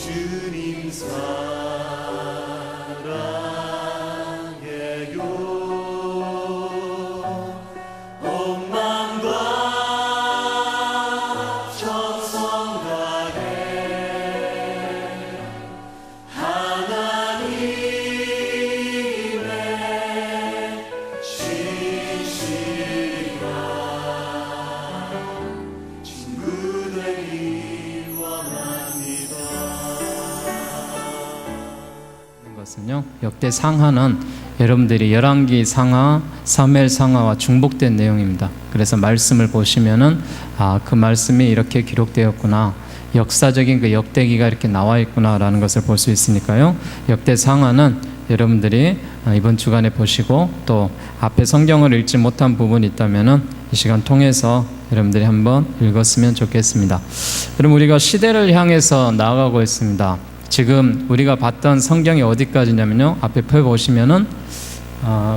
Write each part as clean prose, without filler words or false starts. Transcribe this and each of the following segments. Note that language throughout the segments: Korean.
주님 사랑해요. 온 마음과 정성 다해 하나님의 신실한 친구 되기 원합니다. 것은요, 역대 상하는 여러분들이 열왕기 상하, 사무엘 상하와 중복된 내용입니다. 그래서 말씀을 보시면은 그 말씀이 이렇게 기록되었구나, 역사적인 그 역대기가 이렇게 나와 있구나라는 것을 볼 수 있으니까요. 역대 상하는 여러분들이 이번 주간에 보시고 또 앞에 성경을 읽지 못한 부분이 있다면은 이 시간 통해서 여러분들이 한번 읽었으면 좋겠습니다. 그럼 우리가 시대를 향해서 나아가고 있습니다. 지금 우리가 봤던 성경이 어디까지냐면요, 앞에 펴보시면은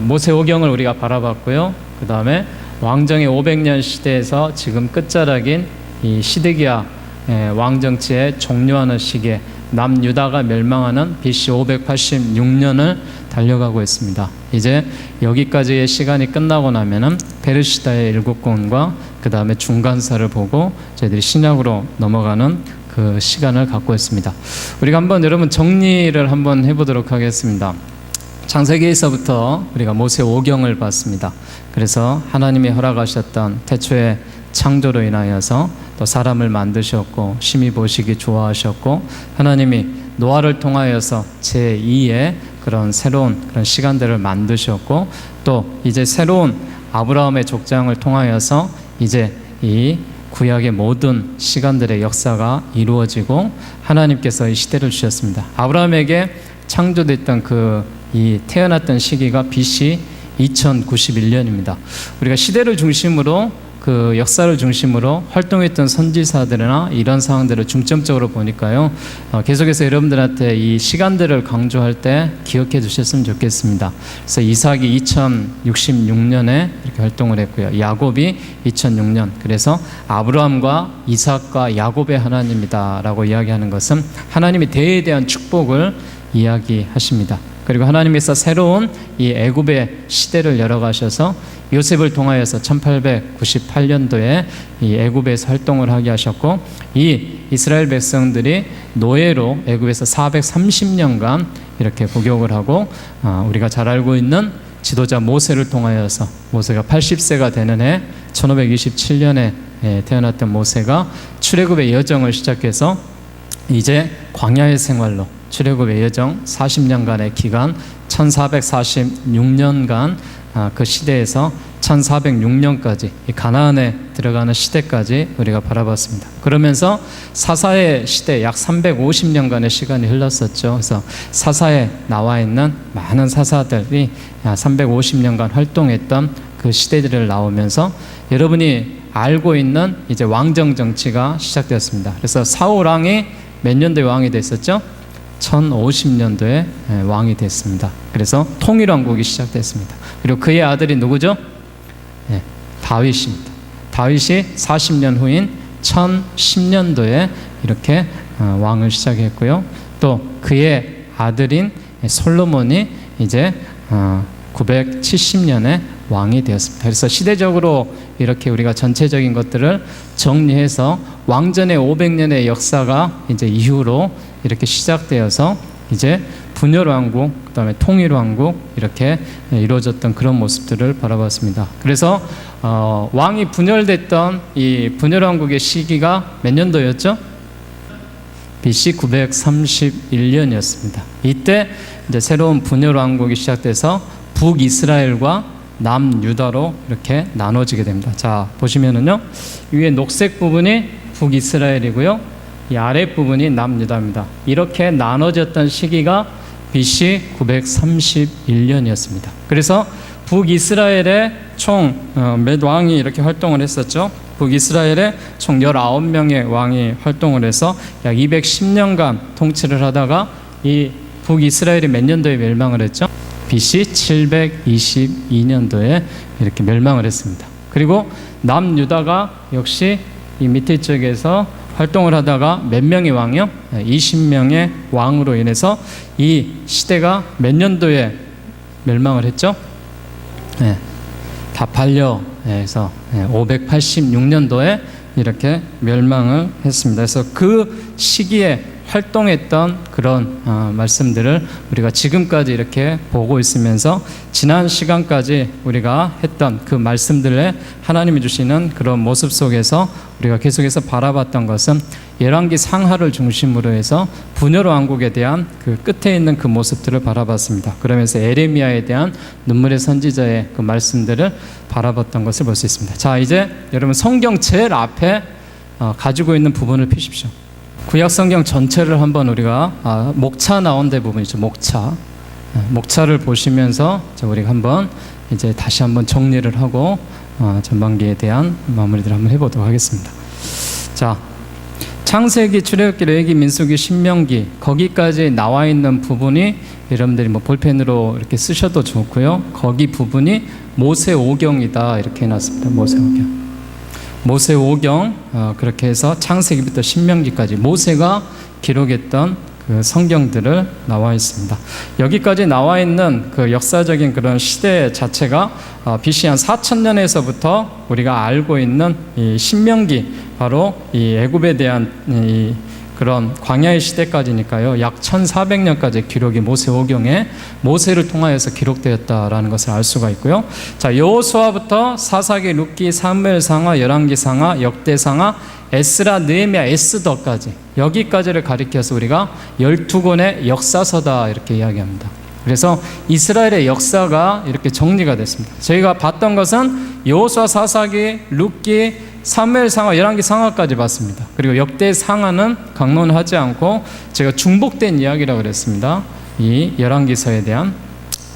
모세오경을 우리가 바라봤고요. 그 다음에 왕정의 500년 시대에서 지금 끝자락인 이 시드기야 왕정치의 종료하는 시기에 남유다가 멸망하는 BC 586년을 달려가고 있습니다. 이제 여기까지의 시간이 끝나고 나면은 페르시다의 7권과 그 다음에 중간사를 보고 저희들이 신약으로 넘어가는 그 시간을 갖고 있습니다. 우리가 한번 여러분 정리를 한번 해보도록 하겠습니다. 창세기에서부터 우리가 모세오경을 봤습니다. 그래서 하나님이 허락하셨던 태초의 창조로 인하여서 또 사람을 만드셨고 심히 보시기 좋아하셨고, 하나님이 노아를 통하여서 제2의 그런 새로운 그런 시간들을 만드셨고, 또 이제 새로운 아브라함의 족장을 통하여서 이제 이 구약의 모든 시간들의 역사가 이루어지고 하나님께서 이 시대를 주셨습니다. 아브라함에게 창조됐던 이 태어났던 시기가 BC 2091년입니다. 우리가 시대를 중심으로 그 역사를 중심으로 활동했던 선지사들이나 이런 상황들을 중점적으로 보니까요, 계속해서 여러분들한테 이 시간들을 강조할 때 기억해 주셨으면 좋겠습니다. 그래서 이삭이 2066년에 이렇게 활동을 했고요. 야곱이 2006년. 그래서 아브라함과 이삭과 야곱의 하나님이다라고 이야기하는 것은 하나님이 대에 대한 축복을 이야기하십니다. 그리고 하나님께서 새로운 이 애굽의 시대를 열어가셔서 요셉을 통하여서 1898년도에 이 애굽에서 활동을 하게 하셨고, 이 이스라엘 백성들이 노예로 애굽에서 430년간 이렇게 복역을 하고, 우리가 잘 알고 있는 지도자 모세를 통하여서 모세가 80세가 되는 해 1527년에 태어났던 모세가 출애굽의 여정을 시작해서 이제 광야의 생활로 출애굽의 여정 40년간의 기간 1446년간 그 시대에서 1406년까지 가나안에 들어가는 시대까지 우리가 바라봤습니다. 그러면서 사사의 시대 약 350년간의 시간이 흘렀었죠. 그래서 사사에 나와 있는 많은 사사들이 350년간 활동했던 그 시대들을 나오면서 여러분이 알고 있는 이제 왕정 정치가 시작되었습니다. 그래서 사울 왕이 몇 년도에 왕이 됐었죠? 1050년도에 왕이 됐습니다. 그래서 통일왕국이 시작됐습니다. 그리고 그의 아들이 누구죠? 다윗입니다. 다윗이 40년 후인 1010년도에 이렇게 왕을 시작했고요. 또 그의 아들인 솔로몬이 이제 970년에 왕이 되었습니다. 그래서 시대적으로 이렇게 우리가 전체적인 것들을 정리해서 왕전의 500년의 역사가 이제 이후로 이렇게 시작되어서 이제 분열왕국, 그 다음에 통일왕국 이렇게 이루어졌던 그런 모습들을 바라봤습니다. 그래서 왕이 분열됐던 이 분열왕국의 시기가 몇 년도였죠? BC 931년이었습니다. 이때 이제 새로운 분열왕국이 시작돼서 북이스라엘과 남유다로 이렇게 나눠지게 됩니다. 자, 보시면은요, 위에 녹색 부분이 북이스라엘이고요, 이 아래 부분이 남유다입니다. 이렇게 나눠졌던 시기가 BC 931년이었습니다. 그래서 북이스라엘에 총 몇 왕이 이렇게 활동을 했었죠. 북이스라엘에 총 19명의 왕이 활동을 해서 약 210년간 통치를 하다가 이 북이스라엘이 몇 년도에 멸망을 했죠? BC 722년도에 이렇게 멸망을 했습니다. 그리고 남유다가 역시 이 밑에 쪽에서 활동을 하다가 몇 명의 왕이요? 20명의 왕으로 인해서 이 시대가 몇 년도에 멸망을 했죠? 네, 다 반려해서 586년도에 이렇게 멸망을 했습니다. 그래서 그 시기에 활동했던 그런 말씀들을 우리가 지금까지 이렇게 보고 있으면서 지난 시간까지 우리가 했던 그 말씀들에 하나님이 주시는 그런 모습 속에서 우리가 계속해서 바라봤던 것은 열왕기 상하를 중심으로 해서 분열 왕국에 대한 그 끝에 있는 그 모습들을 바라봤습니다. 그러면서 에레미야에 대한 눈물의 선지자의 그 말씀들을 바라봤던 것을 볼 수 있습니다. 자, 이제 여러분 성경 제일 앞에 가지고 있는 부분을 펴십시오. 구약 성경 전체를 한번 우리가 목차 나온 데 부분이죠. 목차를 보시면서 우리가 한번 이제 다시 한번 정리를 하고 전반기에 대한 마무리를 한번 해보도록 하겠습니다. 자, 창세기, 출애굽기, 레위기, 민수기, 신명기 거기까지 나와 있는 부분이 여러분들이 뭐 볼펜으로 이렇게 쓰셔도 좋고요. 거기 부분이 모세오경이다 이렇게 해놨습니다. 모세오경 그렇게 해서 창세기부터 신명기까지 모세가 기록했던 그 성경들을 나와 있습니다. 여기까지 나와 있는 그 역사적인 그런 시대 자체가 BC 한 4000년에서부터 우리가 알고 있는 이 신명기, 바로 이 애굽에 대한 이 그런 광야의 시대까지니까요. 약 1400년까지 기록이 모세오경에 모세를 통하여서 기록되었다라는 것을 알 수가 있고요. 자, 여호수아부터 사사기, 룻기, 사무엘상하, 열왕기상하, 역대상하, 에스라, 느헤미야, 에스더까지 여기까지를 가리켜서 우리가 12권의 역사서다 이렇게 이야기합니다. 그래서 이스라엘의 역사가 이렇게 정리가 됐습니다. 저희가 봤던 것은 여호수아, 사사기, 룻기, 사무엘상하, 열왕기상하까지 봤습니다. 그리고 역대상하는 강론하지 않고 제가 중복된 이야기라고 그랬습니다. 이 열왕기서에 대한,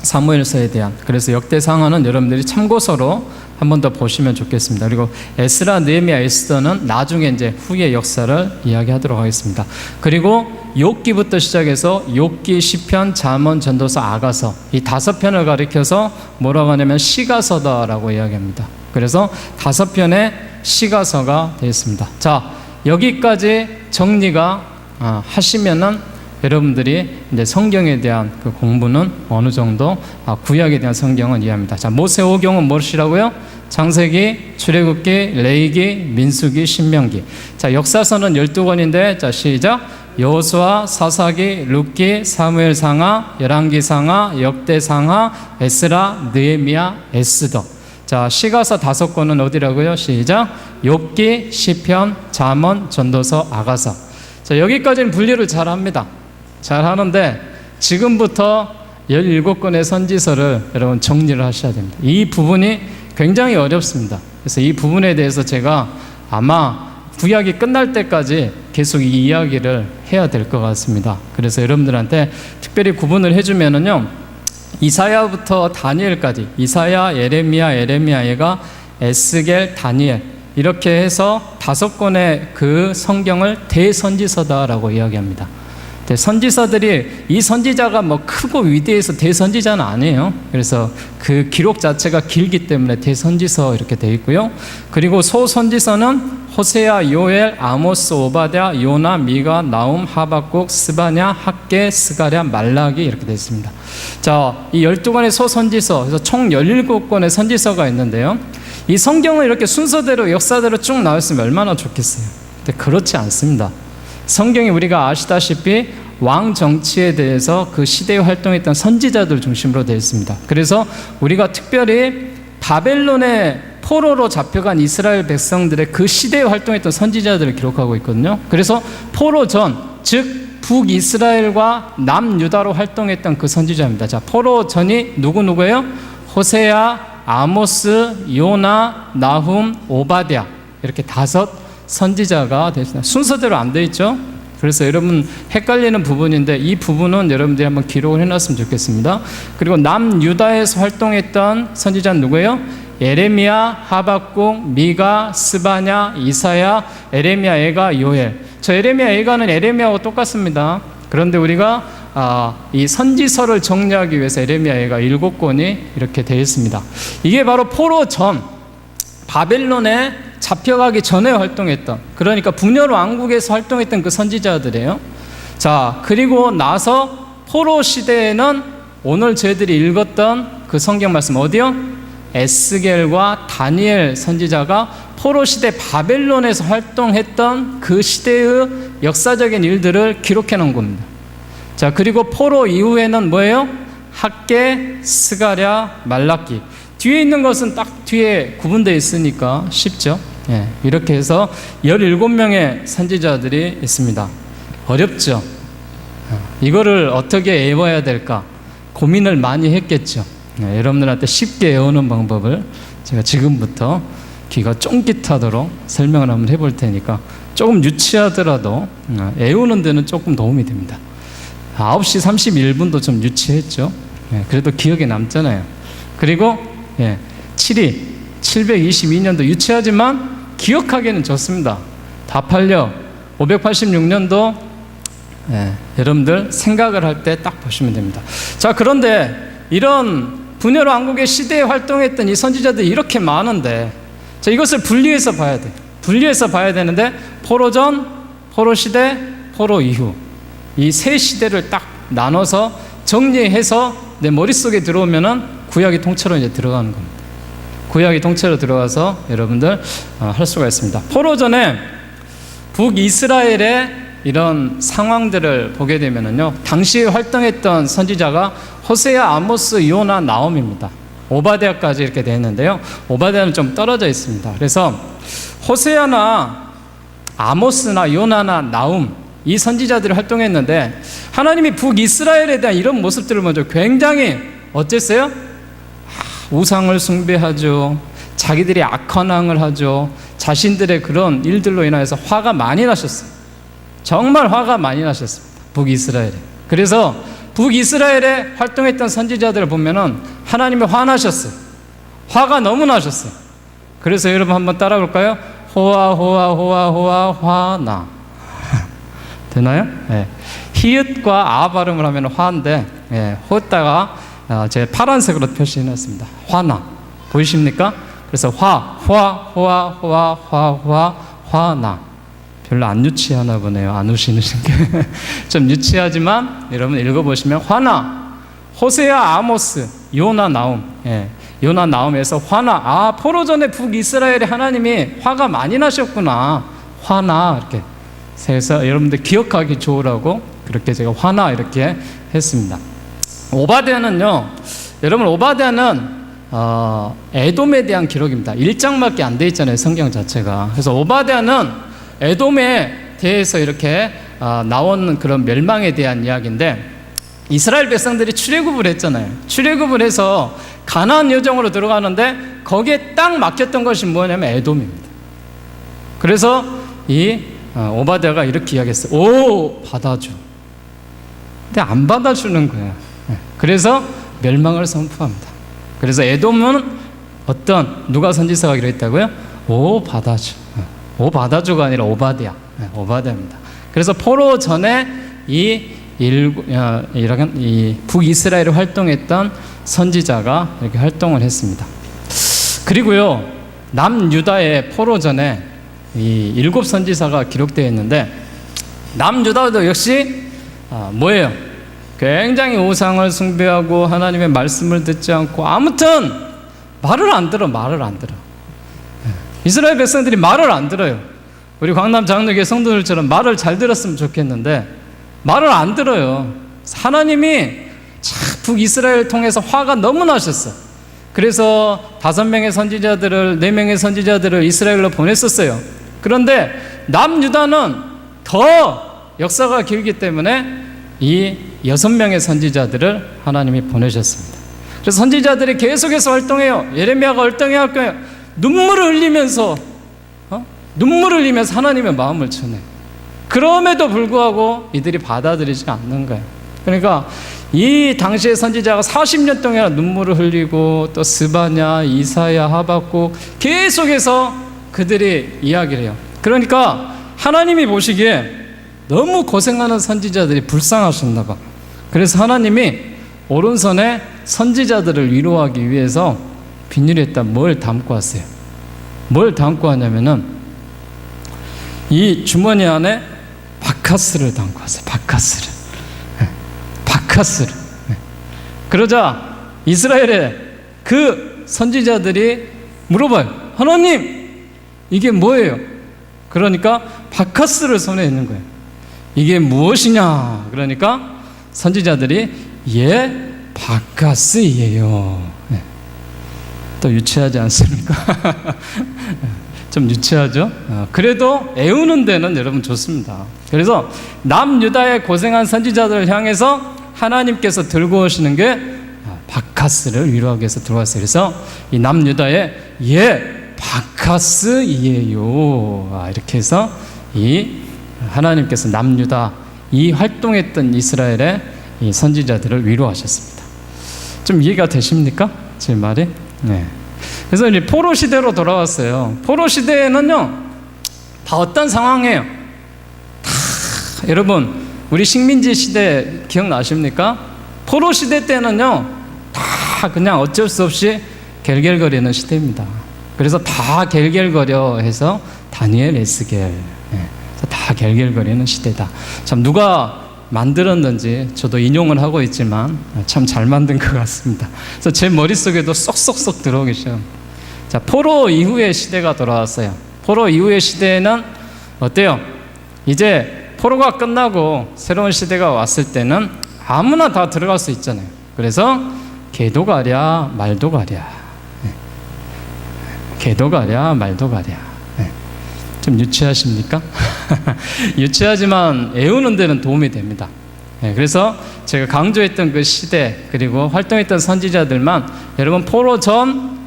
사무엘서에 대한. 그래서 역대상하는 여러분들이 참고서로 한 번 더 보시면 좋겠습니다. 그리고 에스라, 느헤미야, 에스더는 나중에 이제 후의 역사를 이야기하도록 하겠습니다. 그리고 욥기부터 시작해서 욥기, 시편, 잠언, 전도서, 아가서 이 5편을 가리켜서 뭐라고 하냐면 시가서다라고 이야기합니다. 그래서 5편의 시가서가 되어 있습니다. 자, 여기까지 정리가 하시면은 여러분들이 이제 성경에 대한 그 공부는 어느 정도 구약에 대한 성경은 이해합니다. 자, 모세오경은 무엇이라고요? 창세기, 출애굽기, 레위기, 민수기, 신명기. 자, 역사서는 12권인데 자, 시작. 여호수아, 사사기, 룻기, 사무엘상하, 열왕기상하, 역대상하, 에스라, 느헤미야, 에스더. 자, 시가서 5권은 어디라고요? 시작. 욥기, 시편, 잠언, 전도서, 아가서. 자, 여기까지는 분류를 잘 합니다. 잘 하는데 지금부터 17권의 선지서를 여러분 정리를 하셔야 됩니다. 이 부분이 굉장히 어렵습니다. 그래서 이 부분에 대해서 제가 아마 구약이 끝날 때까지 계속 이 이야기를 해야 될 것 같습니다. 그래서 여러분들한테 특별히 구분을 해주면은요, 이사야부터 다니엘까지, 이사야, 에레미야가 에스겔, 다니엘 이렇게 해서 5권의 그 성경을 대선지서다라고 이야기합니다. 선지서들이, 이 선지자가 뭐 크고 위대해서 대선지자는 아니에요. 그래서 그 기록 자체가 길기 때문에 대선지서 이렇게 되어 있고요. 그리고 소선지서는 호세아, 요엘, 아모스, 오바댜, 요나, 미가, 나움, 하박국, 스바냐, 학개, 스가랴, 말라기 이렇게 되어 있습니다. 자, 이 12권의 소선지서, 그래서 총 17권의 선지서가 있는데요. 이 성경을 이렇게 순서대로 역사대로 쭉 나왔으면 얼마나 좋겠어요. 근데 그렇지 않습니다. 성경이 우리가 아시다시피 왕 정치에 대해서 그 시대에 활동했던 선지자들 중심으로 되어 있습니다. 그래서 우리가 특별히 바벨론의 포로로 잡혀간 이스라엘 백성들의 그 시대에 활동했던 선지자들을 기록하고 있거든요. 그래서 포로 전, 즉 북이스라엘과 남유다로 활동했던 그 선지자입니다. 자, 포로 전이 누구예요? 호세아, 아모스, 요나, 나훔, 오바댜 이렇게 5 선지자가 되었습니다. 순서대로 안 돼 있죠? 그래서 여러분 헷갈리는 부분인데 이 부분은 여러분들이 한번 기록을 해놨으면 좋겠습니다. 그리고 남유다에서 활동했던 선지자는 누구예요? 에레미야, 하박국, 미가, 스바냐, 이사야, 에레미야, 에가, 요엘. 저 에레미야, 에가는 에레미야하고 똑같습니다. 그런데 우리가 이 선지서를 정리하기 위해서 에레미야, 에가 7권이 이렇게 되어 있습니다. 이게 바로 포로 전, 바벨론의 잡혀가기 전에 활동했던, 그러니까 분열 왕국에서 활동했던 그 선지자들이에요. 자, 그리고 나서 포로 시대에는 오늘 저희들이 읽었던 그 성경 말씀 어디요? 에스겔과 다니엘 선지자가 포로 시대 바벨론에서 활동했던 그 시대의 역사적인 일들을 기록해 놓은 겁니다. 자, 그리고 포로 이후에는 뭐예요? 학개, 스가랴, 말라기. 뒤에 있는 것은 딱 뒤에 구분되어 있으니까 쉽죠. 예, 이렇게 해서 17명의 선지자들이 있습니다. 어렵죠. 이거를 어떻게 외워야 될까 고민을 많이 했겠죠. 예, 여러분들한테 쉽게 외우는 방법을 제가 지금부터 귀가 쫑깃하도록 설명을 한번 해볼 테니까 조금 유치하더라도 외우는 데는 조금 도움이 됩니다. 9시 31분도 좀 유치했죠. 예, 그래도 기억에 남잖아요. 그리고 722년도 유치하지만 기억하기는 좋습니다. 다 팔려. 586년도 여러분들 생각을 할 때 딱 보시면 됩니다. 자, 그런데 이런 분열 왕국의 시대에 활동했던 이 선지자들이 이렇게 많은데, 자, 이것을 분리해서 봐야 돼. 분리해서 봐야 되는데 포로 전, 포로 시대, 포로 이후 이 세 시대를 딱 나눠서 정리해서 내 머릿속에 들어오면은 구약이 통째로 이제 들어가는 겁니다. 구약이 통째로 들어가서 여러분들 할 수가 있습니다. 포로 전에 북이스라엘의 이런 상황들을 보게 되면은요, 당시에 활동했던 선지자가 호세아, 아모스, 요나, 나홈입니다. 오바댜까지 이렇게 되어 있는데요, 오바댜는 좀 떨어져 있습니다. 그래서 호세아나 아모스나 요나나 나훔, 이 선지자들이 활동했는데 하나님이 북이스라엘에 대한 이런 모습들을 먼저 굉장히 어땠어요? 우상을 숭배하죠. 자기들이 악헌왕을 하죠. 자신들의 그런 일들로 인하여서 화가 많이 나셨어요. 정말 화가 많이 나셨습니다. 북이스라엘에. 그래서 북이스라엘에 활동했던 선지자들을 보면은 하나님이 화나셨어요. 화가 너무 나셨어요. 그래서 여러분 한번 따라 볼까요? 호아 호아 호아 호아 화나. 되나요? 네. 히읗과 아 발음을 하면 화인데, 호다가 제가 파란색으로 표시해놨습니다. 화나. 보이십니까? 그래서 화나. 별로 안 유치하나 보네요. 안 우시는 게. 좀 유치하지만 여러분 읽어보시면 화나. 호세아, 아모스, 요나, 나훔. 요나, 나훔에서 화나. 포로 전에 북이스라엘에 하나님이 화가 많이 나셨구나. 화나. 이렇게. 그래서 여러분들 기억하기 좋으라고 그렇게 제가 화나 이렇게 했습니다. 오바댜는요, 여러분 오바댜는 에돔에 대한 기록입니다. 1장밖에 안 돼 있잖아요, 성경 자체가. 그래서 오바댜는 에돔에 대해서 이렇게 나온 그런 멸망에 대한 이야기인데, 이스라엘 백성들이 출애굽을 했잖아요. 출애굽을 해서 가나안 여정으로 들어가는데 거기에 딱 막혔던 것이 뭐냐면 에돔입니다. 그래서 이 오바댜가 이렇게 이야기했어요. 오, 받아줘. 근데 안 받아주는 거예요. 그래서 멸망을 선포합니다. 그래서 에돔은 누가 선지서가 이랬다고요? 오, 받아줘. 오, 받아줘가 아니라 오바댜. 오바댜입니다. 그래서 포로 전에 이 북이스라엘에 활동했던 선지자가 이렇게 활동을 했습니다. 그리고요, 남유다의 포로 전에 이 7 선지사가 기록되어 있는데, 남유다도 역시 뭐예요? 굉장히 우상을 숭배하고 하나님의 말씀을 듣지 않고, 아무튼 말을 안 들어. 이스라엘 백성들이 말을 안 들어요. 우리 광남 장로교회 성도들처럼 말을 잘 들었으면 좋겠는데 말을 안 들어요. 하나님이 북이스라엘 통해서 화가 너무 나셨어. 그래서 5명의 선지자들을, 4명의 선지자들을 이스라엘로 보냈었어요. 그런데 남유다는 더 역사가 길기 때문에 이 6명의 선지자들을 하나님이 보내셨습니다. 그래서 선지자들이 계속해서 활동해요. 예레미야가 활동해야 눈물을 흘리면서 하나님의 마음을 전해. 그럼에도 불구하고 이들이 받아들이지 않는 거예요. 그러니까 이 당시의 선지자가 40년 동안 눈물을 흘리고, 또 스바냐, 이사야, 하박국 계속해서 그들이 이야기를 해요. 그러니까 하나님이 보시기에 너무 고생하는 선지자들이 불쌍하셨나 봐. 그래서 하나님이 오른손에 선지자들을 위로하기 위해서 비닐에다 뭘 담고 왔어요? 뭘 담고 하냐면은 이 주머니 안에 바카스를 담고 왔어요. 바카스를. 바카스를. 그러자 이스라엘의 그 선지자들이 물어봐요. 하나님, 이게 뭐예요? 그러니까 바카스를 손에 있는 거예요. 이게 무엇이냐? 그러니까 선지자들이 바카스예요. 또 유치하지 않습니까? 좀 유치하죠? 그래도 애우는 데는 여러분 좋습니다. 그래서 남유다의 고생한 선지자들을 향해서 하나님께서 들고 오시는 게 바카스를 위로하기 위해서 들어왔어요. 그래서 이 남유다의 바카스이에요. 이렇게 해서 이 하나님께서 남유다 이 활동했던 이스라엘의 이 선지자들을 위로하셨습니다. 좀 이해가 되십니까? 제 말이? 네. 그래서 이제 포로 시대로 돌아왔어요. 포로 시대에는요, 다 어떤 상황이에요? 다 여러분 우리 식민지 시대 기억나십니까? 포로 시대 때는요, 다 그냥 어쩔 수 없이 겔겔거리는 시대입니다. 그래서 다 겔겔거려 해서 다니엘, 에스겔, 다 겔겔거리는 시대다. 참 누가 만들었는지 저도 인용을 하고 있지만 참 잘 만든 것 같습니다. 그래서 제 머릿속에도 쏙쏙쏙 들어오기 시작합니다. 자, 포로 이후의 시대가 돌아왔어요. 포로 이후의 시대에는 어때요? 이제 포로가 끝나고 새로운 시대가 왔을 때는 아무나 다 들어갈 수 있잖아요. 그래서 개도 가랴 말도 가랴, 개도 가랴 말도 가랴. 좀 유치하십니까? 유치하지만 애우는 데는 도움이 됩니다. 그래서 제가 강조했던 그 시대 그리고 활동했던 선지자들만 여러분 포로 전,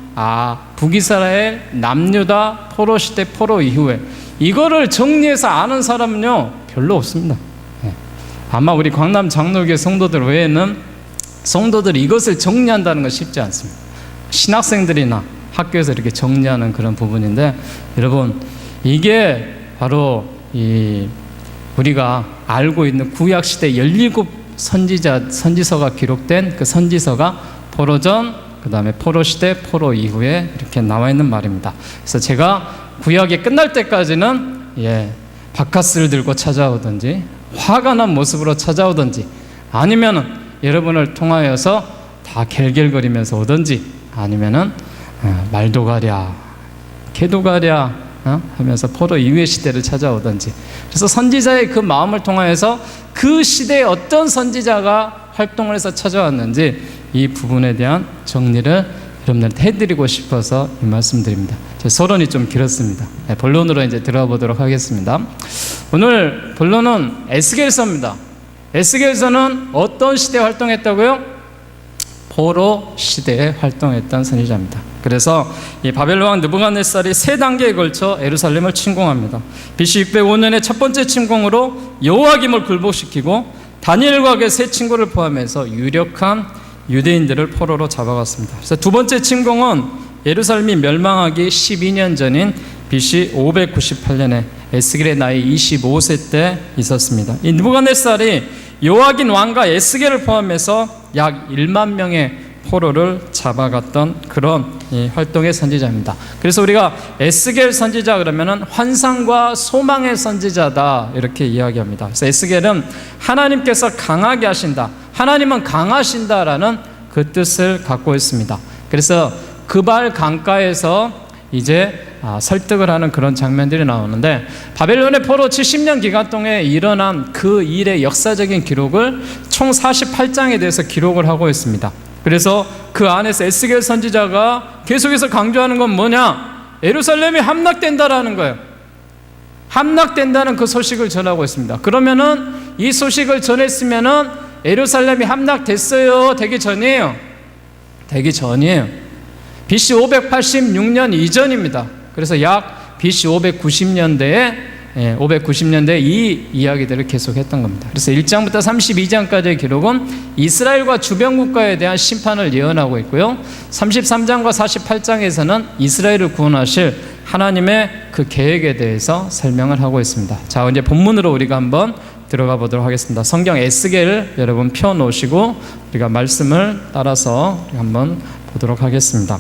북이스라엘, 남유다, 포로 시대, 포로 이후에 이거를 정리해서 아는 사람은요 별로 없습니다. 아마 우리 광남 장로교회 성도들 외에는 성도들이 이것을 정리한다는 건 쉽지 않습니다. 신학생들이나 학교에서 이렇게 정리하는 그런 부분인데 여러분 이게 바로 우리가 알고 있는 구약시대 17 선지서가 기록된 그 선지서가 포로 전, 그 다음에 포로 시대, 포로 이후에 이렇게 나와 있는 말입니다. 그래서 제가 구약이 끝날 때까지는 바카스를 들고 찾아오든지 화가 난 모습으로 찾아오든지 아니면은 여러분을 통하여서 다 겔겔거리면서 오든지 아니면은 말도 가랴 개도 가랴 하면서 포로 이후의 시대를 찾아오든지. 그래서 선지자의 그 마음을 통하여서 그 시대에 어떤 선지자가 활동을 해서 찾아왔는지 이 부분에 대한 정리를 여러분들한테 해드리고 싶어서 이 말씀드립니다. 제 서론이 좀 길었습니다. 본론으로 이제 들어가 보도록 하겠습니다. 오늘 본론은 에스겔서입니다. 에스겔서는 어떤 시대에 활동했다고요? 포로 시대에 활동했던 선지자입니다. 그래서 이 바벨론 왕 느부갓네살이 세 단계에 걸쳐 예루살렘을 침공합니다. BC 605년의 첫 번째 침공으로 여호와김을 굴복시키고 다니엘과 그의 세 친구를 포함해서 유력한 유대인들을 포로로 잡아갔습니다. 그래서 두 번째 침공은 예루살렘이 멸망하기 12년 전인 BC 598년에 에스겔의 나이 25세 때 있었습니다. 이 느부갓네살이 요아긴 왕과 에스겔을 포함해서 약 1만 명의 포로를 잡아갔던 그런 활동의 선지자입니다. 그래서 우리가 에스겔 선지자 그러면은 환상과 소망의 선지자다 이렇게 이야기합니다. 그래서 에스겔은 하나님께서 강하게 하신다, 하나님은 강하신다라는 그 뜻을 갖고 있습니다. 그래서 그발 강가에서 이제 설득을 하는 그런 장면들이 나오는데 바벨론의 포로 70년 기간 동안에 일어난 그 일의 역사적인 기록을 총 48장에 대해서 기록을 하고 있습니다. 그래서 그 안에서 에스겔 선지자가 계속해서 강조하는 건 뭐냐? 예루살렘이 함락된다라는 거예요. 함락된다는 그 소식을 전하고 있습니다. 그러면은 이 소식을 전했으면은 예루살렘이 함락됐어요? 되기 전이에요? 되기 전이에요. BC 586년 이전입니다. 그래서 약 BC 590년대에 이 이야기들을 계속했던 겁니다. 그래서 1장부터 32장까지의 기록은 이스라엘과 주변 국가에 대한 심판을 예언하고 있고요. 33장과 48장에서는 이스라엘을 구원하실 하나님의 그 계획에 대해서 설명을 하고 있습니다. 자, 이제 본문으로 우리가 한번 들어가 보도록 하겠습니다. 성경 에스겔을 여러분 펴 놓으시고 우리가 말씀을 따라서 한번 보도록 하겠습니다.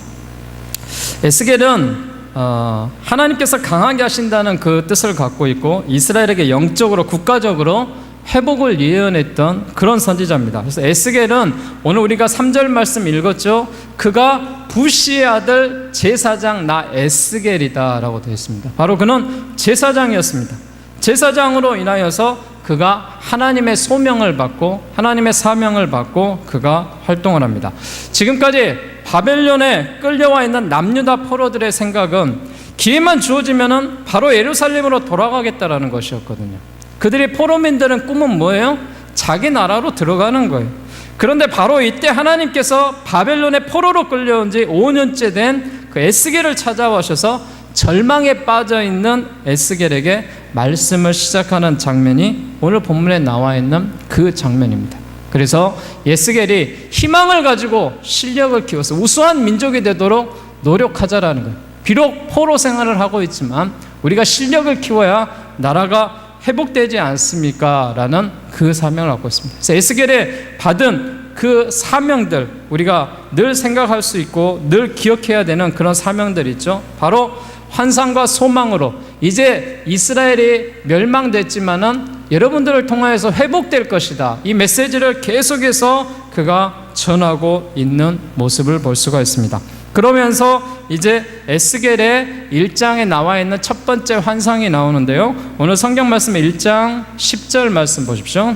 에스겔은 하나님께서 강하게 하신다는 그 뜻을 갖고 있고 이스라엘에게 영적으로 국가적으로 회복을 예언했던 그런 선지자입니다. 그래서 에스겔은 오늘 우리가 3절 말씀 읽었죠. 그가 부시의 아들 제사장 나 에스겔이다 라고 되어 있습니다. 바로 그는 제사장이었습니다. 제사장으로 인하여서 그가 하나님의 소명을 받고 하나님의 사명을 받고 그가 활동을 합니다. 지금까지 바벨론에 끌려와 있는 남유다 포로들의 생각은 기회만 주어지면은 바로 예루살렘으로 돌아가겠다라는 것이었거든요. 그들이 포로민들은 꿈은 뭐예요? 자기 나라로 들어가는 거예요. 그런데 바로 이때 하나님께서 바벨론의 포로로 끌려온 지 5년째 된 그 에스겔을 찾아오셔서 절망에 빠져 있는 에스겔에게 말씀을 시작하는 장면이 오늘 본문에 나와 있는 그 장면입니다. 그래서 에스겔이 희망을 가지고 실력을 키워서 우수한 민족이 되도록 노력하자라는 거예요. 비록 포로 생활을 하고 있지만 우리가 실력을 키워야 나라가 회복되지 않습니까? 라는 그 사명을 갖고 있습니다. 그래서 에스겔에 받은 그 사명들, 우리가 늘 생각할 수 있고 늘 기억해야 되는 그런 사명들 있죠. 바로 환상과 소망으로 이제 이스라엘이 멸망됐지만은 여러분들을 통하여서 회복될 것이다. 이 메시지를 계속해서 그가 전하고 있는 모습을 볼 수가 있습니다. 그러면서 이제 에스겔의 1장에 나와 있는 첫 번째 환상이 나오는데요. 오늘 성경 말씀 1장 10절 말씀 보십시오.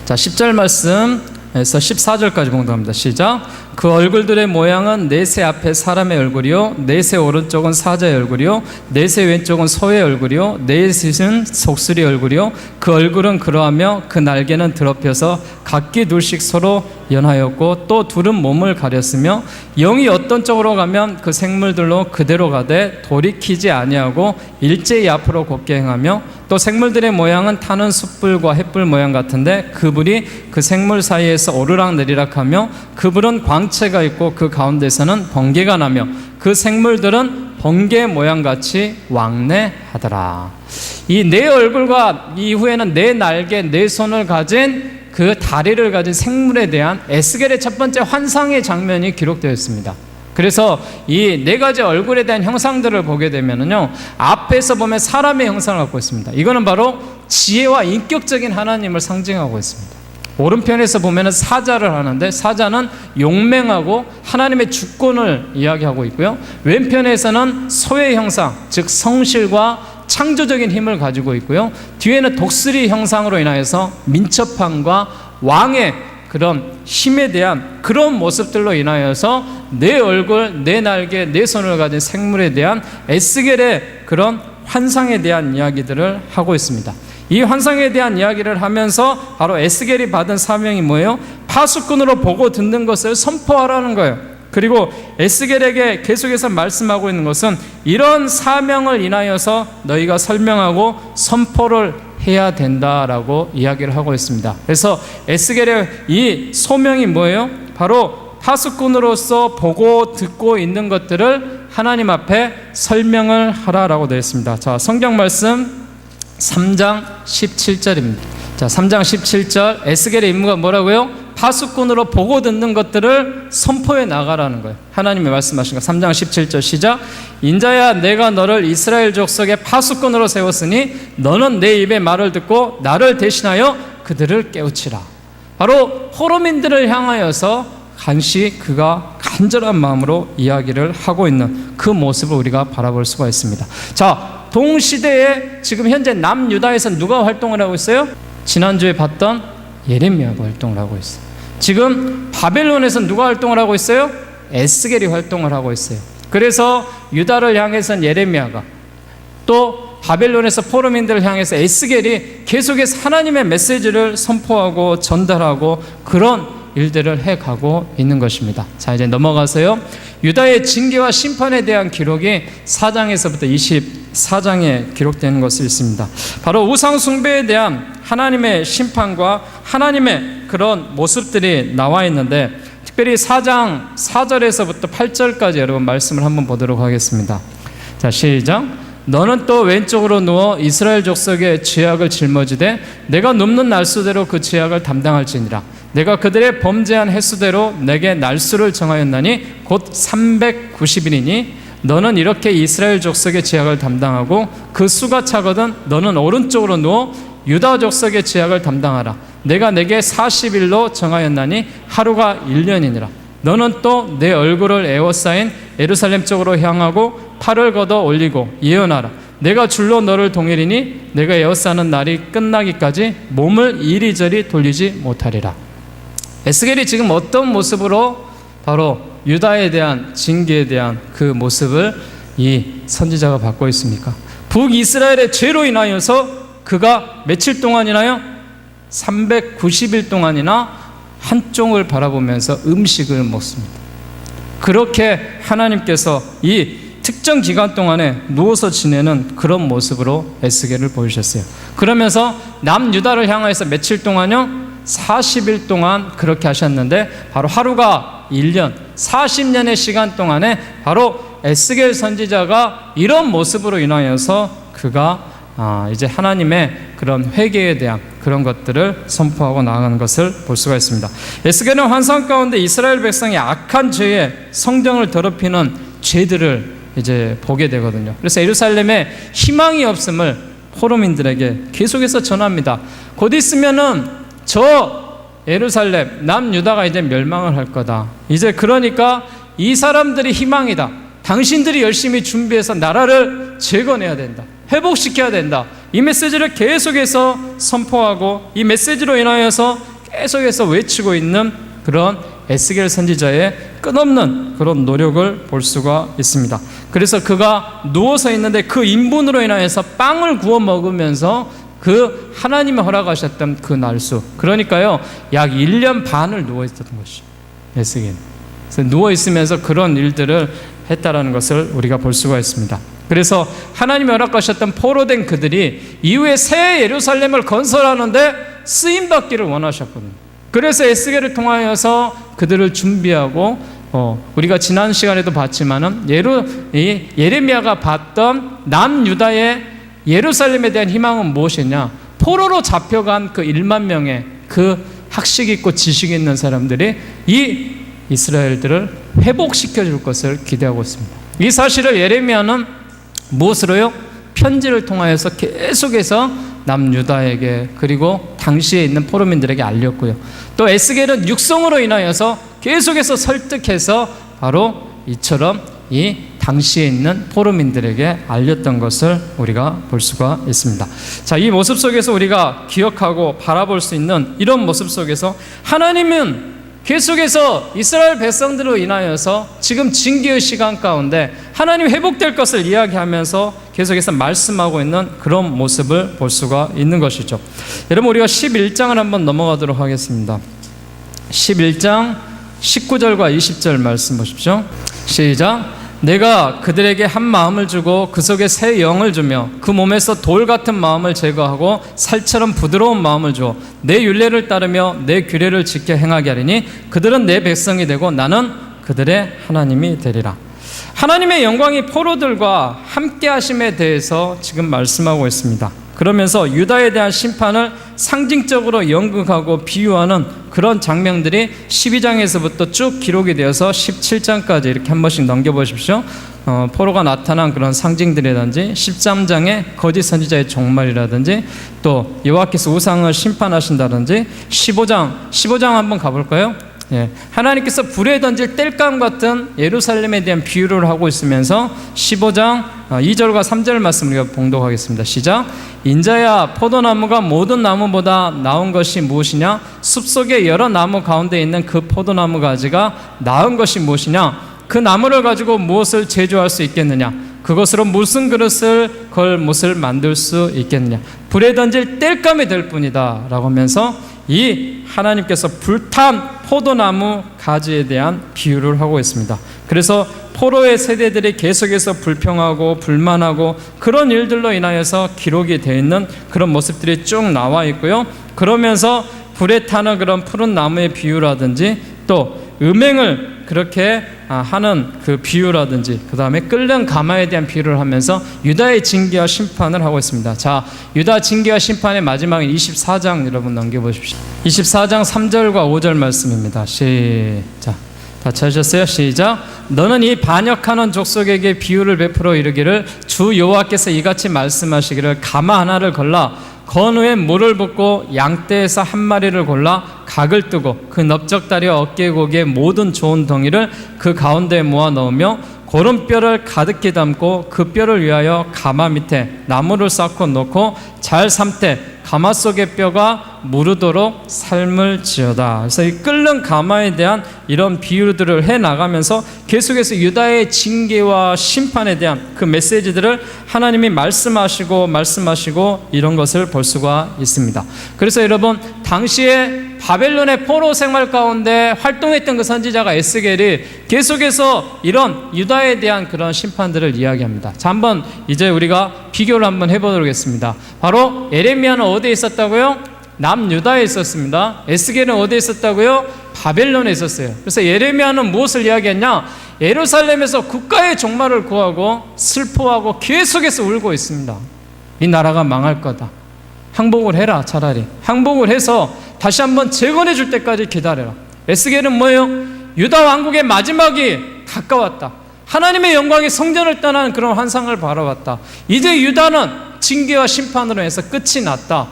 자, 10절 말씀에서 14절까지 봉독합니다. 시작. 그 얼굴들의 모양은 넷의 앞에 사람의 얼굴이요, 넷의 오른쪽은 사자의 얼굴이요, 넷의 왼쪽은 소의 얼굴이요, 넷은 독수리 얼굴이요. 그 얼굴은 그러하며 그 날개는 드럽혀서 각기 둘씩 서로 연하였고 또 둘은 몸을 가렸으며 영이 어떤 쪽으로 가면 그 생물들로 그대로 가되 돌이키지 아니하고 일제히 앞으로 곱게 행하며 또 생물들의 모양은 타는 숯불과 횃불 모양 같은데 그 불이 그 생물 사이에서 오르락내리락하며 그 불은 광채가 있고 그 가운데서는 번개가 나며 그 생물들은 번개 모양같이 왕래하더라. 이 네 얼굴과 이후에는 네 날개, 네 손을 가진 그 다리를 가진 생물에 대한 에스겔의 첫 번째 환상의 장면이 기록되어 있습니다. 그래서 이 네 가지 얼굴에 대한 형상들을 보게 되면요, 앞에서 보면 사람의 형상을 갖고 있습니다. 이거는 바로 지혜와 인격적인 하나님을 상징하고 있습니다. 오른편에서 보면 사자를 하는데 사자는 용맹하고 하나님의 주권을 이야기하고 있고요, 왼편에서는 소의 형상, 즉 성실과 창조적인 힘을 가지고 있고요, 뒤에는 독수리 형상으로 인하여서 민첩함과 왕의 그런 힘에 대한 그런 모습들로 인하여서 내 얼굴, 내 날개, 내 손을 가진 생물에 대한 에스겔의 그런 환상에 대한 이야기들을 하고 있습니다. 이 환상에 대한 이야기를 하면서 바로 에스겔이 받은 사명이 뭐예요? 파수꾼으로 보고 듣는 것을 선포하라는 거예요. 그리고 에스겔에게 계속해서 말씀하고 있는 것은 이런 사명을 인하여서 너희가 설명하고 선포를 해야 된다라고 이야기를 하고 있습니다. 그래서 에스겔의 이 소명이 뭐예요? 바로 파수꾼으로서 보고 듣고 있는 것들을 하나님 앞에 설명을 하라라고 되어 있습니다. 자, 성경 말씀 3장 17절입니다. 자, 3장 17절 에스겔의 임무가 뭐라고요? 파수꾼으로 보고 듣는 것들을 선포해 나가라는 거예요. 하나님이 말씀하신 거 3장 17절 시작. 인자야 내가 너를 이스라엘 족속의 파수꾼으로 세웠으니 너는 내 입의 말을 듣고 나를 대신하여 그들을 깨우치라. 바로 포로민들을 향하여서 간시 그가 간절한 마음으로 이야기를 하고 있는 그 모습을 우리가 바라볼 수가 있습니다. 자, 동시대에 지금 현재 남유다에서 누가 활동을 하고 있어요? 지난주에 봤던 예레미야가 활동을 하고 있어요. 지금 바벨론에서 누가 활동을 하고 있어요? 에스겔이 활동을 하고 있어요. 그래서 유다를 향해서는 예레미야가, 또 바벨론에서 포로민들을 향해서 에스겔이 계속해서 하나님의 메시지를 선포하고 전달하고 그런 일들을 해가고 있는 것입니다. 자, 이제 넘어가서요, 유다의 징계와 심판에 대한 기록이 4장에서부터 24장에 기록되는 것이 있습니다. 바로 우상 숭배에 대한 하나님의 심판과 하나님의 그런 모습들이 나와 있는데, 특별히 4장 4절에서부터 8절까지 여러분 말씀을 한번 보도록 하겠습니다. 자, 시작. 너는 또 왼쪽으로 누워 이스라엘 족속의 죄악을 짊어지되 내가 눕는 날수대로 그 죄악을 담당할지니라. 내가 그들의 범죄한 횟수대로 내게 날수를 정하였나니 곧 390일이니 너는 이렇게 이스라엘 족속의 죄악을 담당하고 그 수가 차거든 너는 오른쪽으로 누워 유다 족속의 죄악을 담당하라. 내가 내게 40일로 정하였나니 하루가 1년이니라. 너는 또 내 얼굴을 에워싸인 예루살렘 쪽으로 향하고 팔을 걷어 올리고 예언하라. 내가 줄로 너를 동일이니 내가 에워싸는 날이 끝나기까지 몸을 이리저리 돌리지 못하리라. 에스겔이 지금 어떤 모습으로 바로 유다에 대한 징계에 대한 그 모습을 이 선지자가 받고 있습니까? 북이스라엘의 죄로 인하여서 그가 며칠 동안이나요? 390일 동안이나 한쪽을 바라보면서 음식을 먹습니다. 그렇게 하나님께서 이 특정 기간 동안에 누워서 지내는 그런 모습으로 에스겔을 보이셨어요. 그러면서 남유다를 향하여서 며칠 동안요? 40일 동안 그렇게 하셨는데 바로 하루가 1년, 40년의 시간 동안에 바로 에스겔 선지자가 이런 모습으로 인하여서 그가 이제 하나님의 그런 회개에 대한 그런 것들을 선포하고 나아가는 것을 볼 수가 있습니다. 에스겔은 환상 가운데 이스라엘 백성이 악한 죄에 성경을 더럽히는 죄들을 이제 보게 되거든요. 그래서 예루살렘에 희망이 없음을 포로민들에게 계속해서 전합니다. 곧 있으면은 저 예루살렘 남유다가 이제 멸망을 할 거다. 이제 그러니까 이 사람들이 희망이다. 당신들이 열심히 준비해서 나라를 재건해야 된다. 회복시켜야 된다. 이 메시지를 계속해서 선포하고 이 메시지로 인하여서 계속해서 외치고 있는 그런 에스겔 선지자의 끝없는 그런 노력을 볼 수가 있습니다. 그래서 그가 누워서 있는데 그 인분으로 인하여서 빵을 구워 먹으면서 그 하나님이 허락하셨던 그 날수, 그러니까요 약 1년 반을 누워 있었던 것이죠. 에스겔. 그래서 누워 있으면서 그런 일들을 했다라는 것을 우리가 볼 수가 있습니다. 그래서 하나님이 허락하셨던 포로된 그들이 이후에 새 예루살렘을 건설하는데 쓰임받기를 원하셨거든요. 그래서 에스겔을 통하여서 그들을 준비하고 우리가 지난 시간에도 봤지만은 예레미야가 봤던 남유다의 예루살렘에 대한 희망은 무엇이냐? 포로로 잡혀간 그 1만 명의 그 학식 있고 지식 있는 사람들이 이 이스라엘들을 회복시켜 줄 것을 기대하고 있습니다. 이 사실을 예레미야는 무엇으로요? 편지를 통하여서 계속해서 남유다에게 그리고 당시에 있는 포로민들에게 알렸고요. 또 에스겔은 육성으로 인하여서 계속해서 설득해서 바로 이처럼 이 당시에 있는 포로민들에게 알렸던 것을 우리가 볼 수가 있습니다. 자, 이 모습 속에서 우리가 기억하고 바라볼 수 있는 이런 모습 속에서 하나님은 계속해서 이스라엘 백성들로 인하여서 지금 징계의 시간 가운데 하나님 회복될 것을 이야기하면서 계속해서 말씀하고 있는 그런 모습을 볼 수가 있는 것이죠. 여러분, 우리가 11장을 한번 넘어가도록 하겠습니다. 11장 19절과 20절 말씀 보십시오. 시작. 내가 그들에게 한 마음을 주고 그 속에 새 영을 주며 그 몸에서 돌 같은 마음을 제거하고 살처럼 부드러운 마음을 주어 내 율례를 따르며 내 규례를 지켜 행하게 하리니 그들은 내 백성이 되고 나는 그들의 하나님이 되리라. 하나님의 영광이 포로들과 함께 하심에 대해서 지금 말씀하고 있습니다. 그러면서 유다에 대한 심판을 상징적으로 연극하고 비유하는 그런 장면들이 12장에서부터 쭉 기록이 되어서 17장까지 이렇게 한 번씩 넘겨보십시오. 포로가 나타난 그런 상징들이라든지 13장의 거짓 선지자의 종말이라든지 또 여호와께서 우상을 심판하신다든지 15장 한번 가볼까요? 예, 하나님께서 불에 던질 땔감 같은 예루살렘에 대한 비유를 하고 있으면서 15장 2절과 3절 말씀 우리가 봉독하겠습니다. 시작. 인자야, 포도나무가 모든 나무보다 나은 것이 무엇이냐? 숲속의 여러 나무 가운데 있는 그 포도나무 가지가 나은 것이 무엇이냐? 그 나무를 가지고 무엇을 제조할 수 있겠느냐? 그것으로 무슨 그릇을 걸 못을 만들 수 있겠느냐? 불에 던질 땔감이 될 뿐이다 라고 하면서 이 하나님께서 불탄 포도나무 가지에 대한 비유를 하고 있습니다. 그래서 포로의 세대들이 계속해서 불평하고 불만하고 그런 일들로 인하여서 기록이 되어 있는 그런 모습들이 쭉 나와 있고요. 그러면서 불에 타는 그런 푸른 나무의 비유라든지 또 음행을 그렇게 하는 그 비유라든지 그 다음에 끓는 가마에 대한 비유를 하면서 유다의 징계와 심판을 하고 있습니다. 자, 유다 징계와 심판의 마지막인 24장 여러분 넘겨보십시오. 24장 3절과 5절 말씀입니다. 시작. 다 찾으셨어요? 시작. 너는 이 반역하는 족속에게 비유를 베풀어 이르기를 주 여호와께서 이같이 말씀하시기를 가마 하나를 골라 건 후에 물을 붓고 양떼에서 한 마리를 골라 각을 뜨고 그 넓적다리와 어깨 고기의 모든 좋은 덩이를 그 가운데에 모아 넣으며 고름뼈를 가득히 담고 그 뼈를 위하여 가마 밑에 나무를 쌓고 놓고 잘 삶되 가마 속의 뼈가 무르도록 삶을 지어다. 그래서 이 끓는 가마에 대한 이런 비유들을 해나가면서 계속해서 유다의 징계와 심판에 대한 그 메시지들을 하나님이 말씀하시고 이런 것을 볼 수가 있습니다. 그래서 여러분, 당시에 바벨론의 포로 생활 가운데 활동했던 그 선지자가 에스겔이 계속해서 이런 유다에 대한 그런 심판들을 이야기합니다. 자, 한번 이제 우리가 비교를 한번 해보도록 하겠습니다. 바로 에레미야는 어디에 있었다고요? 남유다에 있었습니다. 에스겔은 어디에 있었다고요? 바벨론에 있었어요. 그래서 예레미야는 무엇을 이야기했냐? 예루살렘에서 국가의 종말을 구하고 슬퍼하고 계속해서 울고 있습니다. 이 나라가 망할 거다. 항복을 해라. 차라리 항복을 해서 다시 한번 재건해 줄 때까지 기다려라. 에스겔은 뭐예요? 유다 왕국의 마지막이 가까웠다. 하나님의 영광이 성전을 떠나는 그런 환상을 바라봤다. 이제 유다는 징계와 심판으로 해서 끝이 났다.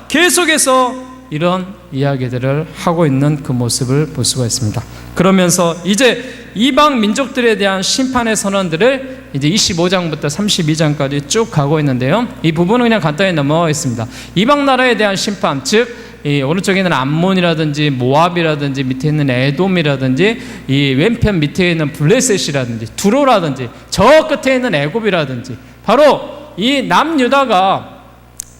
계속해서 이런 이야기들을 하고 있는 그 모습을 볼 수가 있습니다. 그러면서 이제 이방 민족들에 대한 심판의 선언들을 이제 25장부터 32장까지 쭉 가고 있는데요. 이 부분은 그냥 간단히 넘어가겠습니다. 이방 나라에 대한 심판, 즉 이 오른쪽에 있는 암몬이라든지 모압이라든지 밑에 있는 에돔이라든지 이 왼편 밑에 있는 블레셋이라든지 두로라든지 저 끝에 있는 애굽이라든지 바로 이 남유다가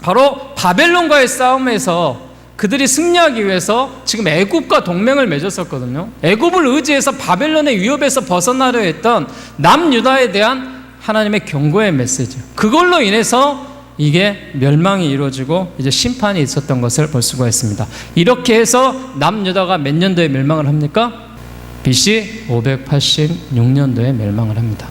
바로 바벨론과의 싸움에서 그들이 승리하기 위해서 지금 애굽과 동맹을 맺었었거든요. 애굽을 의지해서 바벨론의 위협에서 벗어나려 했던 남유다에 대한 하나님의 경고의 메시지, 그걸로 인해서 이게 멸망이 이루어지고 이제 심판이 있었던 것을 볼 수가 있습니다. 이렇게 해서 남유다가 몇 년도에 멸망을 합니까? BC 586년도에 멸망을 합니다.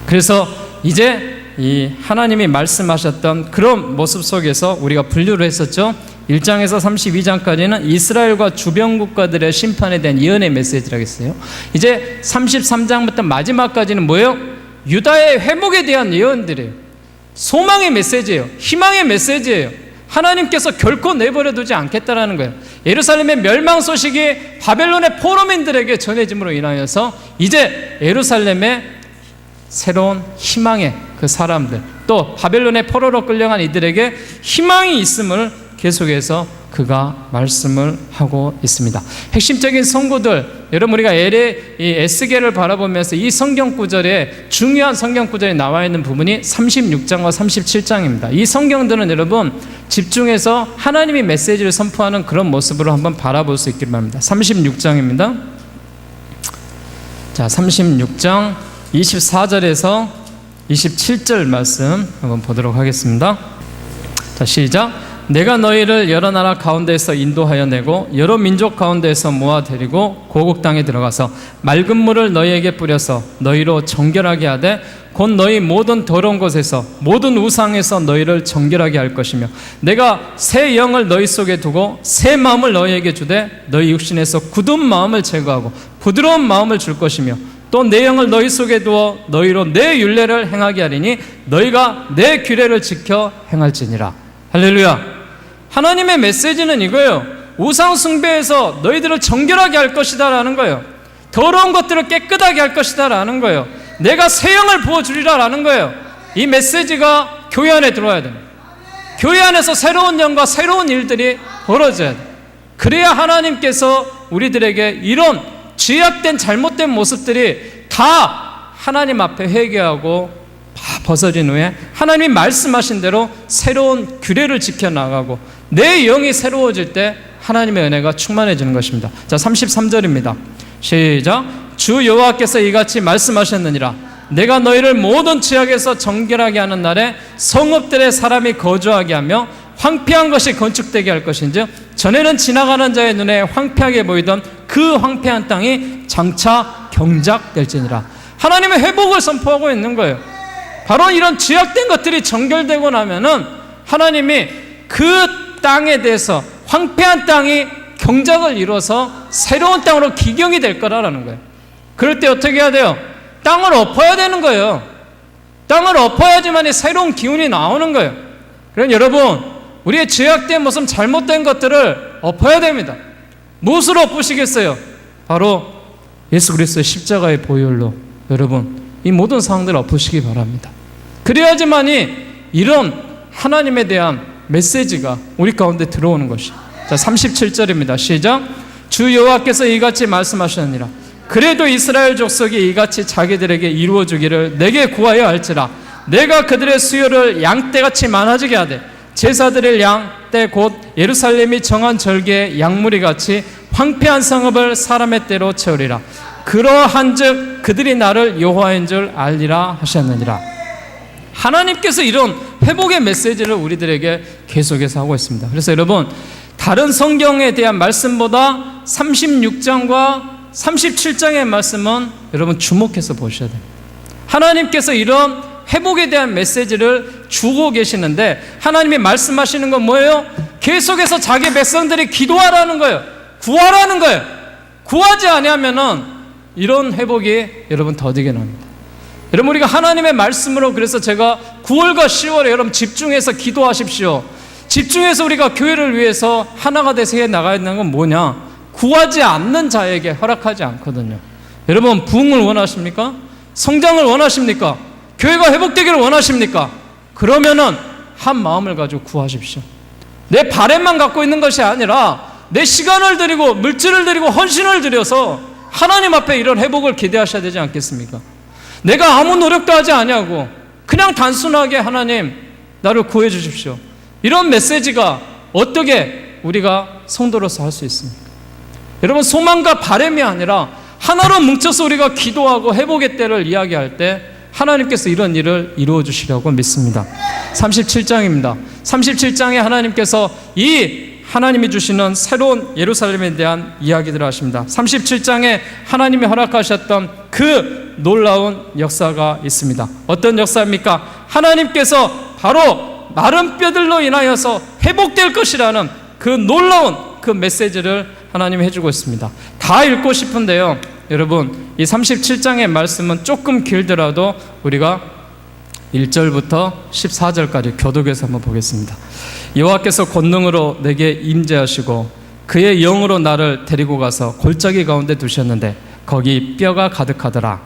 그래서 이제 이 하나님이 말씀하셨던 그런 모습 속에서 우리가 분류를 했었죠. 1장에서 32장까지는 이스라엘과 주변 국가들의 심판에 대한 예언의 메시지라고 했어요. 이제 33장부터 마지막까지는 뭐예요? 유다의 회복에 대한 예언들이에요. 소망의 메시지예요. 희망의 메시지예요. 하나님께서 결코 내버려 두지 않겠다라는 거예요. 예루살렘의 멸망 소식이 바벨론의 포로민들에게 전해짐으로 인하여서 이제 예루살렘의 새로운 희망의 그 사람들, 또 바벨론의 포로로 끌려간 이들에게 희망이 있음을 계속해서 그가 말씀을 하고 있습니다. 핵심적인 선고들, 여러분 우리가 이 에스겔을 바라보면서 이 성경 구절에 중요한 성경 구절이 나와 있는 부분이 36장과 37장입니다. 이 성경들은 여러분 집중해서 하나님이 메시지를 선포하는 그런 모습으로 한번 바라볼 수 있길 바랍니다. 36장입니다. 자, 36장 24절에서 27절 말씀 한번 보도록 하겠습니다. 자, 시작. 내가 너희를 여러 나라 가운데에서 인도하여 내고 여러 민족 가운데에서 모아 데리고 고국 땅에 들어가서 맑은 물을 너희에게 뿌려서 너희로 정결하게 하되 곧 너희 모든 더러운 곳에서 모든 우상에서 너희를 정결하게 할 것이며 내가 새 영을 너희 속에 두고 새 마음을 너희에게 주되 너희 육신에서 굳은 마음을 제거하고 부드러운 마음을 줄 것이며 또 내 영을 너희 속에 두어 너희로 내 율례를 행하게 하리니 너희가 내 규례를 지켜 행할지니라. 할렐루야. 하나님의 메시지는 이거예요. 우상 숭배에서 너희들을 정결하게 할 것이다 라는 거예요. 더러운 것들을 깨끗하게 할 것이다 라는 거예요. 내가 새 영을 부어주리라 라는 거예요. 이 메시지가 교회 안에 들어와야 됩니다. 교회 안에서 새로운 영과 새로운 일들이 벌어져야 돼요. 그래야 하나님께서 우리들에게 이런 죄악된 잘못된 모습들이 다 하나님 앞에 회개하고 벗어진 후에 하나님이 말씀하신 대로 새로운 규례를 지켜나가고 내 영이 새로워질 때 하나님의 은혜가 충만해지는 것입니다. 자, 33절입니다. 시작. 주 여호와께서 이같이 말씀하셨느니라. 내가 너희를 모든 죄악에서 정결하게 하는 날에 성읍들의 사람이 거주하게 하며 황폐한 것이 건축되게 할 것인즉 전에는 지나가는 자의 눈에 황폐하게 보이던 그 황폐한 땅이 장차 경작될지니라. 하나님의 회복을 선포하고 있는 거예요. 바로 이런 죄악된 것들이 정결되고 나면은 하나님이 그 땅에 대해서 황폐한 땅이 경작을 이루어서 새로운 땅으로 기경이 될 거라는 거예요. 그럴 때 어떻게 해야 돼요? 땅을 엎어야 되는 거예요. 땅을 엎어야지만 새로운 기운이 나오는 거예요. 그럼 여러분, 우리의 죄악된 모습, 잘못된 것들을 엎어야 됩니다. 무엇으로 엎으시겠어요? 바로 예수 그리스도의 십자가의 보혈로 여러분 이 모든 상황들을 엎으시기 바랍니다. 그래야지만이 이런 하나님에 대한 메시지가 우리 가운데 들어오는 것이. 자, 37절입니다. 시작. 주 여호와께서 이같이 말씀하셨느니라. 그래도 이스라엘 족속이 이같이 자기들에게 이루어 주기를 내게 구하여 할지라. 내가 그들의 수요를 양떼같이 많아지게 하되 제사드릴 양떼 곧 예루살렘이 정한 절기의 양무리같이 황폐한 성읍을 사람의 때로 채우리라. 그러한즉 그들이 나를 여호와인 줄 알리라 하셨느니라. 하나님께서 이런 회복의 메시지를 우리들에게 계속해서 하고 있습니다. 그래서 여러분, 다른 성경에 대한 말씀보다 36장과 37장의 말씀은 여러분 주목해서 보셔야 됩니다. 하나님께서 이런 회복에 대한 메시지를 주고 계시는데 하나님이 말씀하시는 건 뭐예요? 계속해서 자기 백성들이 기도하라는 거예요. 구하라는 거예요. 구하지 아니하면은 이런 회복이 여러분 더디게 납니다. 여러분, 우리가 하나님의 말씀으로, 그래서 제가 9월과 10월에 여러분 집중해서 기도하십시오. 집중해서 우리가 교회를 위해서 하나가 돼서 해 나가야 되는 건 뭐냐? 구하지 않는 자에게 허락하지 않거든요. 여러분, 부흥을 원하십니까? 성장을 원하십니까? 교회가 회복되기를 원하십니까? 그러면은 한 마음을 가지고 구하십시오. 내 바램만 갖고 있는 것이 아니라 내 시간을 드리고 물질을 드리고 헌신을 드려서 하나님 앞에 이런 회복을 기대하셔야 되지 않겠습니까? 내가 아무 노력도 하지 아니하고 그냥 단순하게 하나님 나를 구해 주십시오. 이런 메시지가 어떻게 우리가 성도로서 할 수 있습니까? 여러분, 소망과 바람이 아니라 하나로 뭉쳐서 우리가 기도하고 회복의 때를 이야기할 때 하나님께서 이런 일을 이루어 주시려고 믿습니다. 37장입니다. 37장에 하나님께서 이 하나님이 주시는 새로운 예루살렘에 대한 이야기들을 하십니다. 37장에 하나님이 허락하셨던 그 놀라운 역사가 있습니다. 어떤 역사입니까? 하나님께서 바로 마른 뼈들로 인하여서 회복될 것이라는 그 놀라운 그 메시지를 하나님이 해주고 있습니다. 다 읽고 싶은데요, 여러분, 이 37장의 말씀은 조금 길더라도 우리가 1절부터 14절까지 교독해서 한번 보겠습니다. 여호와께서 권능으로 내게 임재하시고 그의 영으로 나를 데리고 가서 골짜기 가운데 두셨는데 거기 뼈가 가득하더라.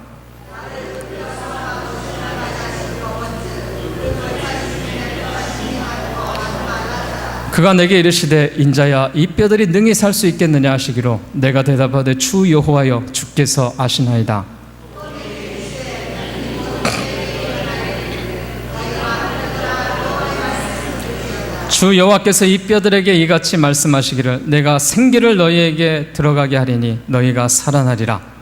그가 내게 이르시되 인자야 이 뼈들이 능히 살 수 있겠느냐 하시기로 내가 대답하되 주 여호와여 주께서 아시나이다. 주 여호와께서 이 뼈들에게 이같이 말씀하시기를 내가 생기를 너희에게 들어가게 하리니 너희가 살아나리라.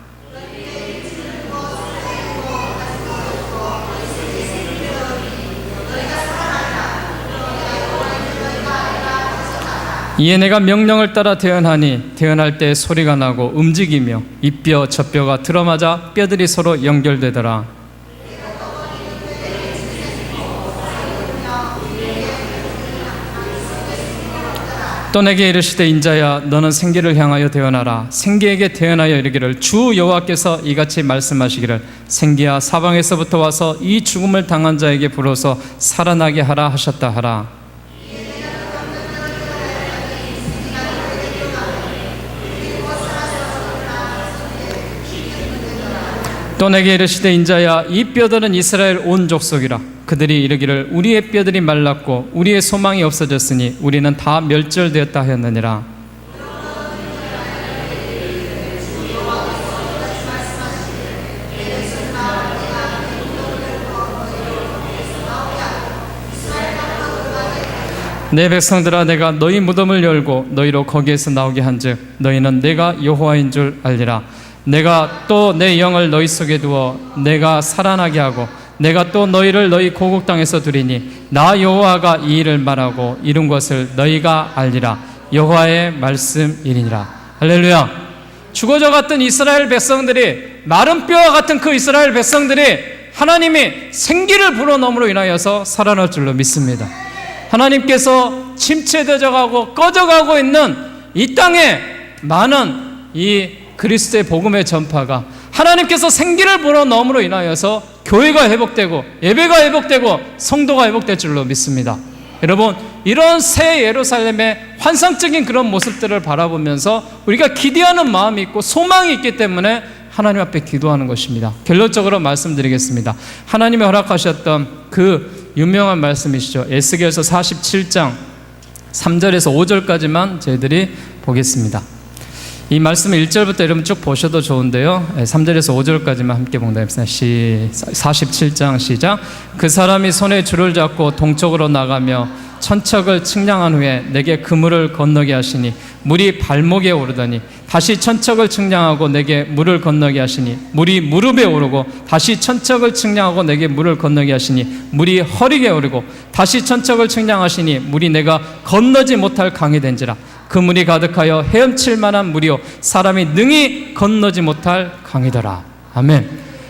이에 내가 명령을 따라 대언하니 대언할 때 소리가 나고 움직이며 이 뼈 저 뼈가 들어맞아 뼈들이 서로 연결되더라. 또 내게 이르시되 인자야 너는 생기를 향하여 대언하라. 생기에게 대언하여 이르기를 주 여호와께서 이같이 말씀하시기를 생기야 사방에서부터 와서 이 죽음을 당한 자에게 불어서 살아나게 하라 하셨다 하라. 또 내게 이르시되 인자야 이 뼈들은 이스라엘 온 족속이라. 그들이 이르기를 우리의 뼈들이 말랐고 우리의 소망이 없어졌으니 우리는 다 멸절되었다 하였느니라. 내 백성들아 내가 너희 무덤을 열고 너희로 거기에서 나오게 한즉 너희는 내가 여호와인 줄 알리라. 내가 또 내 영을 너희 속에 두어 내가 살아나게 하고 내가 또 너희를 너희 고국 땅에서 두리니 나 여호와가 이 일을 말하고 이룬 것을 너희가 알리라. 여호와의 말씀이니라. 할렐루야. 죽어져 갔던 이스라엘 백성들이, 마른 뼈와 같은 그 이스라엘 백성들이 하나님이 생기를 불어넣음으로 인하여서 살아날 줄로 믿습니다. 하나님께서 침체되어 가고 꺼져가고 있는 이 땅에 많은 이 그리스도의 복음의 전파가 하나님께서 생기를 불어넣음으로 인하여서 교회가 회복되고 예배가 회복되고 성도가 회복될 줄로 믿습니다. 여러분, 이런 새 예루살렘의 환상적인 그런 모습들을 바라보면서 우리가 기대하는 마음이 있고 소망이 있기 때문에 하나님 앞에 기도하는 것입니다. 결론적으로 말씀드리겠습니다. 하나님이 허락하셨던 그 유명한 말씀이시죠. 에스겔서 47장 3절에서 5절까지만 저희들이 보겠습니다. 이 말씀을 1절부터 여러분 쭉 보셔도 좋은데요, 3절에서 5절까지만 함께 봉독합시다. 47장 시작. 그 사람이 손에 줄을 잡고 동쪽으로 나가며 천척을 측량한 후에 내게 그물을 건너게 하시니 물이 발목에 오르더니 다시 천척을 측량하고 내게 물을 건너게 하시니 물이 무릎에 오르고 다시 천척을 측량하고 내게 물을 건너게 하시니 물이 허리에 오르고 다시 천척을 측량하시니 물이 내가 건너지 못할 강이 된지라. 그 물이 가득하여 헤엄칠 만한 물이요 사람이 능히 건너지 못할 강이더라. 아멘.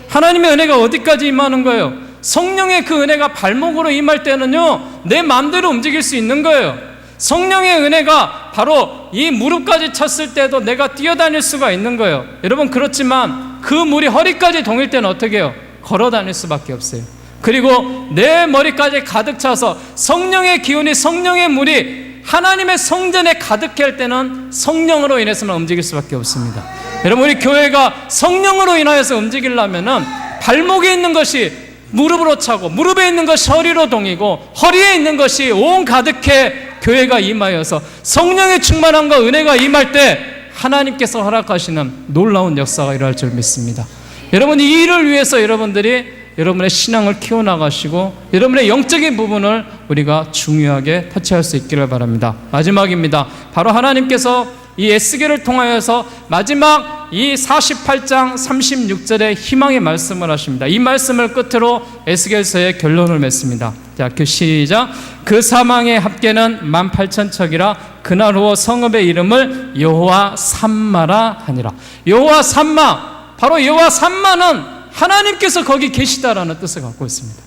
하나님의 은혜가 어디까지 임하는 거예요? 성령의 그 은혜가 발목으로 임할 때는요, 내 마음대로 움직일 수 있는 거예요. 성령의 은혜가 바로 이 무릎까지 쳤을 때도 내가 뛰어다닐 수가 있는 거예요. 여러분, 그렇지만 그 물이 허리까지 동일 때는 어떻게 해요? 걸어 다닐 수밖에 없어요. 그리고 내 머리까지 가득 차서 성령의 기운이, 성령의 물이 하나님의 성전에 가득해 할 때는 성령으로 인해서만 움직일 수밖에 없습니다. 여러분, 우리 교회가 성령으로 인하여서 움직이려면은 발목에 있는 것이 무릎으로 차고 무릎에 있는 것이 허리로 동이고 허리에 있는 것이 온 가득해 교회가 임하여서 성령의 충만함과 은혜가 임할 때 하나님께서 허락하시는 놀라운 역사가 일어날 줄 믿습니다. 여러분, 이 일을 위해서 여러분들이 여러분의 신앙을 키워나가시고 여러분의 영적인 부분을 우리가 중요하게 터치할 수 있기를 바랍니다. 마지막입니다. 바로 하나님께서 이 에스겔을 통하여서 마지막 이 48장 36절의 희망의 말씀을 하십니다. 이 말씀을 끝으로 에스겔서의 결론을 맺습니다. 자, 그 시작. 그 사망의 합계는 18,000척이라 그날 후어 성읍의 이름을 여호와 삼마라 하니라. 여호와 삼마, 바로 여호와 삼마는 하나님께서 거기 계시다라는 뜻을 갖고 있습니다.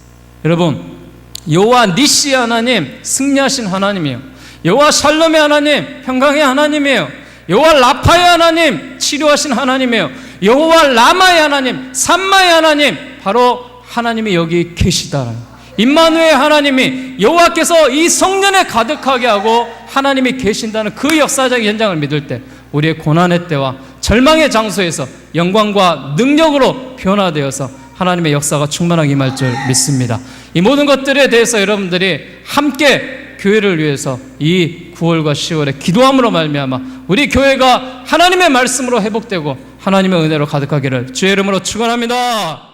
여러분, 여호와 니시 하나님, 승리하신 하나님이에요. 여호와 샬롬의 하나님, 평강의 하나님이에요. 여호와 라파의 하나님, 치료하신 하나님이에요. 여호와 라마의 하나님, 삼마의 하나님, 바로 하나님이 여기 계시다라는, 임마누엘 하나님이, 여호와께서 이 성전에 가득하게 하고 하나님이 계신다는 그 역사적 현장을 믿을 때 우리의 고난의 때와 절망의 장소에서 영광과 능력으로 변화되어서 하나님의 역사가 충만하게 임할 줄 믿습니다. 이 모든 것들에 대해서 여러분들이 함께 교회를 위해서 이 9월과 10월에 기도함으로 말미암아 우리 교회가 하나님의 말씀으로 회복되고 하나님의 은혜로 가득하기를 주의 이름으로 축원합니다.